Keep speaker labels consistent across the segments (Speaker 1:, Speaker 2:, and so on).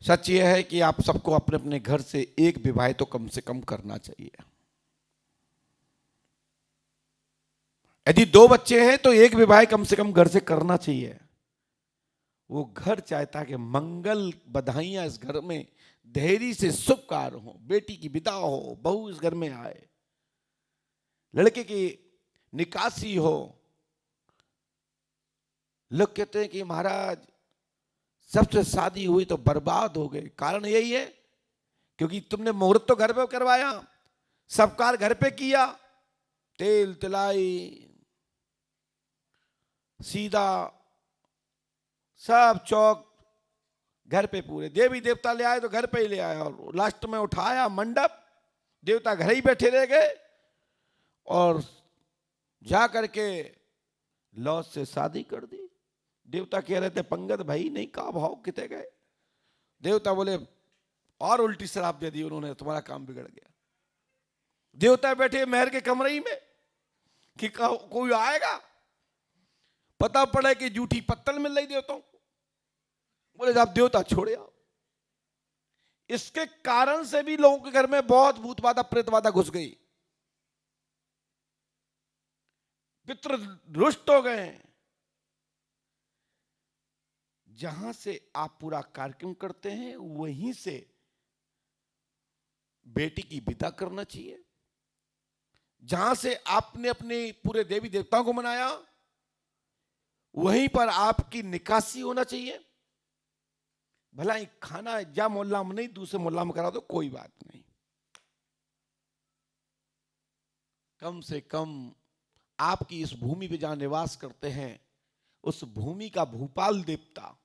Speaker 1: सच यह है कि आप सबको अपने अपने घर से एक विवाह तो कम से कम करना चाहिए। यदि 2 बच्चे हैं तो एक विवाह कम से कम घर से करना चाहिए। वो घर चाहता है कि मंगल बधाइयां इस घर में, धैर्य से शुभ कार्य हो, बेटी की विदा हो, बहू इस घर में आए, लड़के की निकासी हो। लोग कहते हैं कि महाराज सबसे शादी हुई तो बर्बाद हो गए। कारण यही है क्योंकि तुमने मुहूर्त तो घर पे करवाया, सब कार्य घर पे किया, तेल तिलाई सीधा सब चौक घर पे पूरे, देवी देवता ले आए तो घर पे ही ले आया, और लास्ट में उठाया मंडप, देवता घर ही बैठे रह गए, और जा करके लॉज से शादी कर दी। देवता कह रहे थे पंगत भाई नहीं, का भाव कितने गए? देवता बोले और उल्टी शराब दे दी उन्होंने, तुम्हारा काम बिगड़ गया। देवता बैठे महल के कमरे ही में कि कोई आएगा, पता पड़ा कि जूठी पत्तल मिल रही देवताओं को। बोले आप देवता छोड़े आओ। इसके कारण से भी लोगों के घर में बहुत भूतबाधा प्रेतबाधा घुस गई, पितृ रुष्ट हो गए। जहां से आप पूरा कार्यक्रम करते हैं वहीं से बेटी की विदा करना चाहिए। जहां से आपने अपने पूरे देवी देवताओं को मनाया वहीं पर आपकी निकासी होना चाहिए। भला ही खाना जा मोहल्ला में नहीं, दूसरे मोहल्ला में करा दो, कोई बात नहीं। कम से कम आपकी इस भूमि पे जहां निवास करते हैं उस भूमि का भूपाल देवता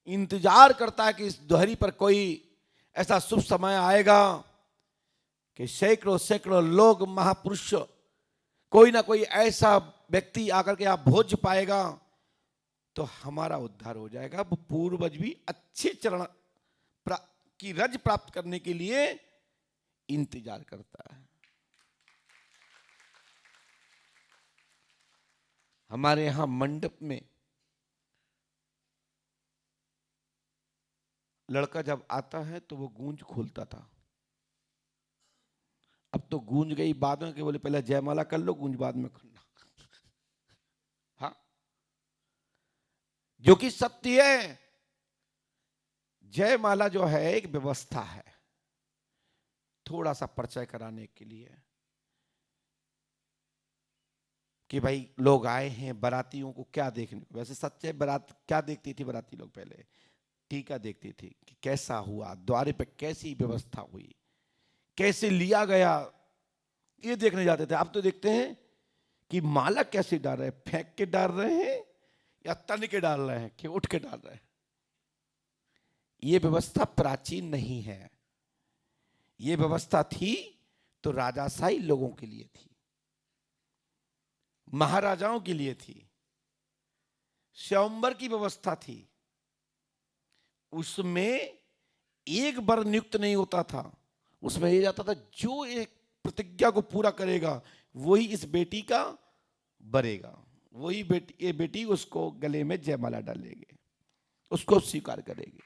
Speaker 1: इंतजार करता है कि इस धरती पर कोई ऐसा शुभ समय आएगा कि सैकड़ों सैकड़ों लोग, महापुरुष, कोई ना कोई ऐसा व्यक्ति आकर के आप भोज पाएगा तो हमारा उद्धार हो जाएगा। वो पूर्वज भी अच्छे चरण की रज प्राप्त करने के लिए इंतजार करता है। हमारे यहां मंडप में लड़का जब आता है तो वो गूंज खोलता था, अब तो गूंज गई बाद में, कि बोले पहले जयमाला कर लो, गूंज बाद में करना। हाँ, जो कि सत्य है। जयमाला जो है एक व्यवस्था है, थोड़ा सा परिचय कराने के लिए कि भाई लोग आए हैं, बारातियों को क्या देखने। वैसे सच्चे बारात क्या देखती थी बाराती लोग? पहले टीका देखती थी कि कैसा हुआ, द्वारे पे कैसी व्यवस्था हुई, कैसे लिया गया, ये देखने जाते थे। अब तो देखते हैं कि माला कैसे डाल रहे हैं, फेंक के डाल रहे हैं या तन के डाल रहे हैं कि उठ के डाल रहे हैं। ये व्यवस्था प्राचीन नहीं है, ये व्यवस्था थी तो राजाशाही लोगों के लिए थी, महाराजाओं के लिए थी, स्वयंवर की व्यवस्था थी। उसमें एक बार नियुक्त नहीं होता था, उसमें ये जाता था जो एक प्रतिज्ञा को पूरा करेगा वही इस बेटी का बरेगा, वही बेटी उसको गले में जयमाला डालेगी, उसको स्वीकार करेगी।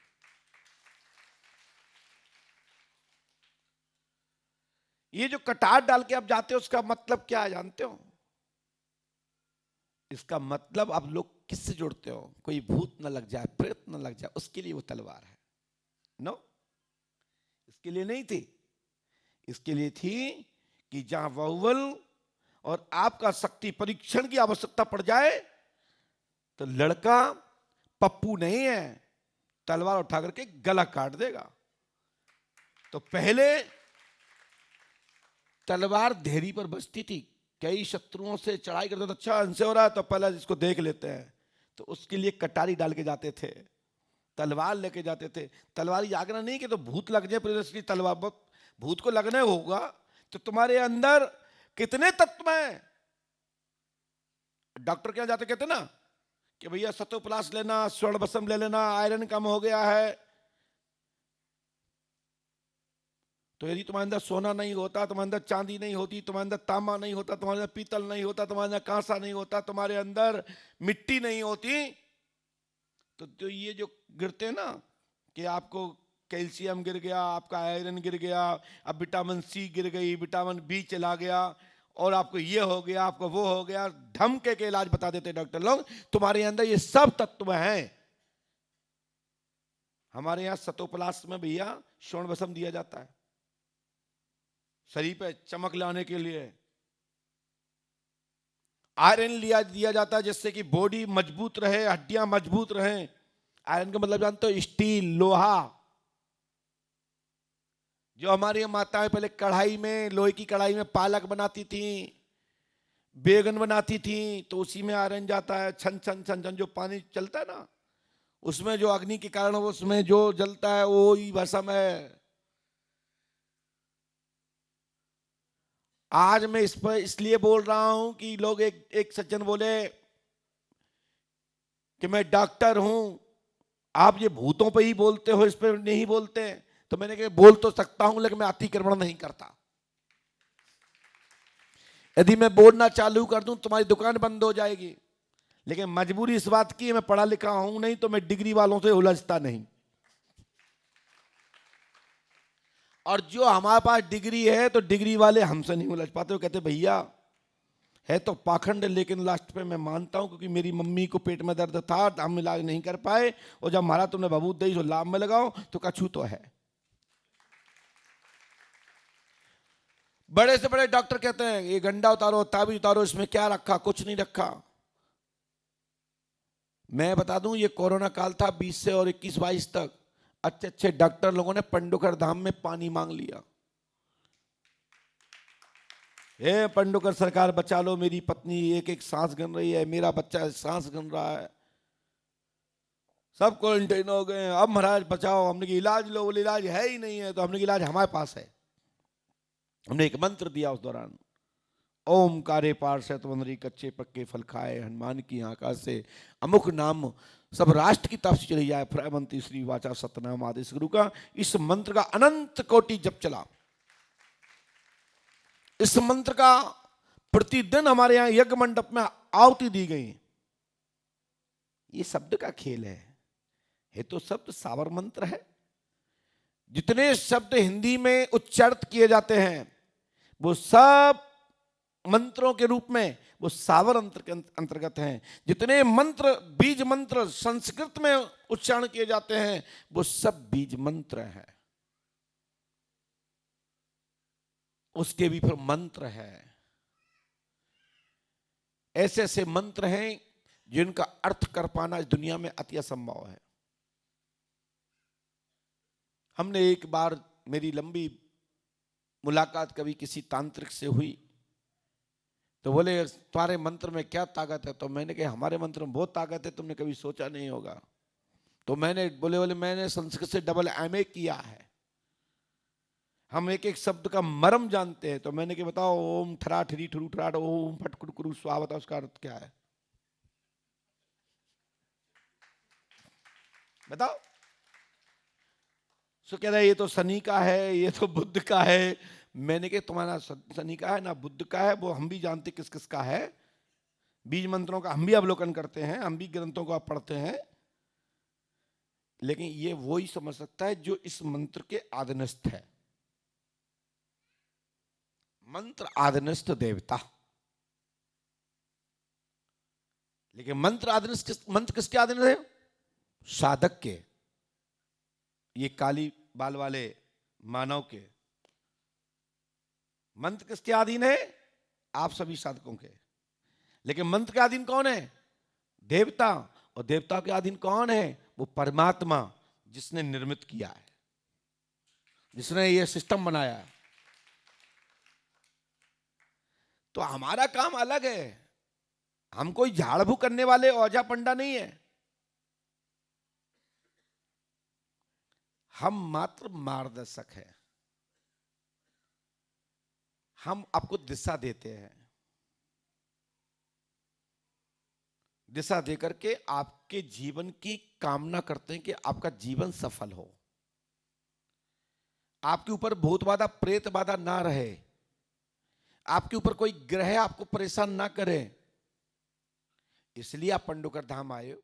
Speaker 1: ये जो कटार डाल के आप जाते हो उसका मतलब क्या है जानते हो? इसका मतलब आप लोग किससे जोड़ते हो? कोई भूत न लग जाए, प्रेत न लग जाए, उसके लिए वो तलवार है। नो, इसके लिए नहीं थी। इसके लिए थी कि जहां वहुवल और आपका शक्ति परीक्षण की आवश्यकता पड़ जाए तो लड़का पप्पू नहीं है, तलवार उठा करके गला काट देगा। तो पहले तलवार धैर्य पर बचती थी, कई शत्रुओं से चढ़ाई करते थे, अच्छा इनसे हो रहा है तो पहले इसको देख लेते हैं, तो उसके लिए कटारी डाल के जाते थे, तलवार लेके जाते थे। तलवार आगना नहीं कि तो भूत लग जाए, प्रियदर्शनी तलवार, भूत को लगने होगा तो तुम्हारे अंदर कितने तत्व हैं। डॉक्टर क्या जाते कहते ना कि भैया सतोप्लास लेना, स्वर्ण बसम ले लेना, आयरन कम हो गया है। तो यदि तुम्हारे अंदर सोना नहीं होता, तुम्हारे अंदर चांदी नहीं होती, तुम्हारे अंदर तांबा नहीं होता, तुम्हारे अंदर पीतल नहीं होता, तुम्हारे अंदर कांसा नहीं होता, तुम्हारे अंदर मिट्टी नहीं होती, तो ये जो गिरते हैं ना कि आपको कैल्शियम गिर गया, आपका आयरन गिर गया, अब विटामिन सी गिर गई, विटामिन बी चला गया, और आपको ये हो गया, आपको वो हो गया, धमके के इलाज बता देते डॉक्टर लोग। तुम्हारे अंदर ये सब तत्व हैं। हमारे यहाँ सतोप्लास्ट में भैया स्वर्ण भस्म दिया जाता है शरीर पे चमक लाने के लिए। आयरन दिया जाता है जिससे कि बॉडी मजबूत रहे, हड्डियां मजबूत रहें। आयरन का मतलब जानते हो? स्टील, लोहा। जो हमारी माताएं पहले कढ़ाई में, लोहे की कढ़ाई में पालक बनाती थी, बैगन बनाती थी, तो उसी में आयरन जाता है। छन छन छन छन जो पानी चलता है ना, उसमें जो अग्नि के कारण उसमें जो जलता है वो ही भस्म है। आज मैं इस पर इसलिए बोल रहा हूं कि लोग एक सज्जन बोले कि मैं डॉक्टर हूं, आप ये भूतों पे ही बोलते हो, इस पे नहीं बोलते। तो मैंने कहा बोल तो सकता हूं लेकिन मैं अतिक्रमण नहीं करता। यदि मैं बोलना चालू कर दूं तुम्हारी दुकान बंद हो जाएगी। लेकिन मजबूरी इस बात की है, मैं पढ़ा लिखा हूं नहीं, तो मैं डिग्री वालों से उलझता नहीं। और जो हमारे पास डिग्री है तो डिग्री वाले हमसे नहीं उलझ पाते। वो कहते भैया है तो पाखंड, लेकिन लास्ट पे मैं मानता हूं क्योंकि मेरी मम्मी को पेट में दर्द था, हम इलाज नहीं कर पाए, और जब मारा तुमने बबूत दही, जो लाभ में लगाओ तो कछू तो है। बड़े से बड़े डॉक्टर कहते हैं ये गंडा उतारो, ताबीज उतारो, इसमें क्या रखा? कुछ नहीं रखा। मैं बता दूं ये कोरोना काल था 20 से और 21-22 तक। अच्छे अच्छे डॉक्टर लोगों ने पंडुकर धाम में पानी मांग लिया। हे पंडुकर सरकार बचा लो, मेरी पत्नी एक एक सांस गिन रही है, मेरा बच्चा सांस गिन रहा है, सब क्वारंटाइन हो गए, अब महाराज बचाओ। हमने कि इलाज लो, बोले इलाज है ही नहीं है। तो हमने कि इलाज हमारे पास है। हमने एक मंत्र दिया उस दौरान, ओम कारे पार शतवंदरी कच्चे पक्के फल खाए, हनुमान की आकाश से अमुक नाम सब राष्ट्र की तरफ से चली जाए, प्रयमंती श्री वाचा सतनाम आदेश गुरु का। इस मंत्र का अनंत कोटि जप चला। इस मंत्र का प्रतिदिन हमारे यहां यज्ञ मंडप में आहुति दी गई। ये शब्द का खेल है तो शब्द सावर मंत्र है। जितने शब्द हिंदी में उच्चारित किए जाते हैं वो सब मंत्रों के रूप में वो सावर अंतर्गत हैं। जितने मंत्र, बीज मंत्र संस्कृत में उच्चारण किए जाते हैं वो सब बीज मंत्र हैं। उसके भी फिर मंत्र है। ऐसे ऐसे मंत्र हैं जिनका अर्थ कर पाना इस दुनिया में अति असंभव है। हमने एक बार, मेरी लंबी मुलाकात कभी किसी तांत्रिक से हुई, तो बोले तुम्हारे मंत्र में क्या ताकत है? तो मैंने कहा हमारे मंत्र में बहुत ताकत है, तुमने कभी सोचा नहीं होगा। तो मैंने बोले मैंने संस्कृत से डबल MA किया है, हम एक एक शब्द का मर्म जानते हैं। तो मैंने कहा बताओ ओम ठरा ठरी ठुरु ठराट ओम फट कुरकुरु स्वाहा, बताओ उसका अर्थ क्या है? बताओ। सो कह रहा है ये तो शनि का है, ये तो बुद्ध का है। मैंने कहा तुम्हारा शनि का है ना बुद्ध का है, वो हम भी जानते किस किस का है। बीज मंत्रों का हम भी अवलोकन करते हैं, हम भी ग्रंथों को आप पढ़ते हैं, लेकिन ये वो ही समझ सकता है जो इस मंत्र के आदिनस्थ है। मंत्र आदिनस्थ देवता, लेकिन मंत्र आदिनस्थ, मंत्र किसके आदिनस्थ है? साधक के। ये काली बाल वाले मानव के। मंत्र किसके अधीन है? आप सभी साधकों के। लेकिन मंत्र के अधीन कौन है? देवता। और देवता के अधीन कौन है? वो परमात्मा, जिसने निर्मित किया है, जिसने ये सिस्टम बनाया है। तो हमारा काम अलग है। हम कोई झाड़फूक करने वाले औजा पंडा नहीं है। हम मात्र मार्गदर्शक है। हम आपको दिशा देते हैं। दिशा देकर के आपके जीवन की कामना करते हैं कि आपका जीवन सफल हो, आपके ऊपर भूत बाधा प्रेत बाधा ना रहे, आपके ऊपर कोई ग्रह आपको परेशान ना करे। इसलिए आप पंडुकर धाम आए हो।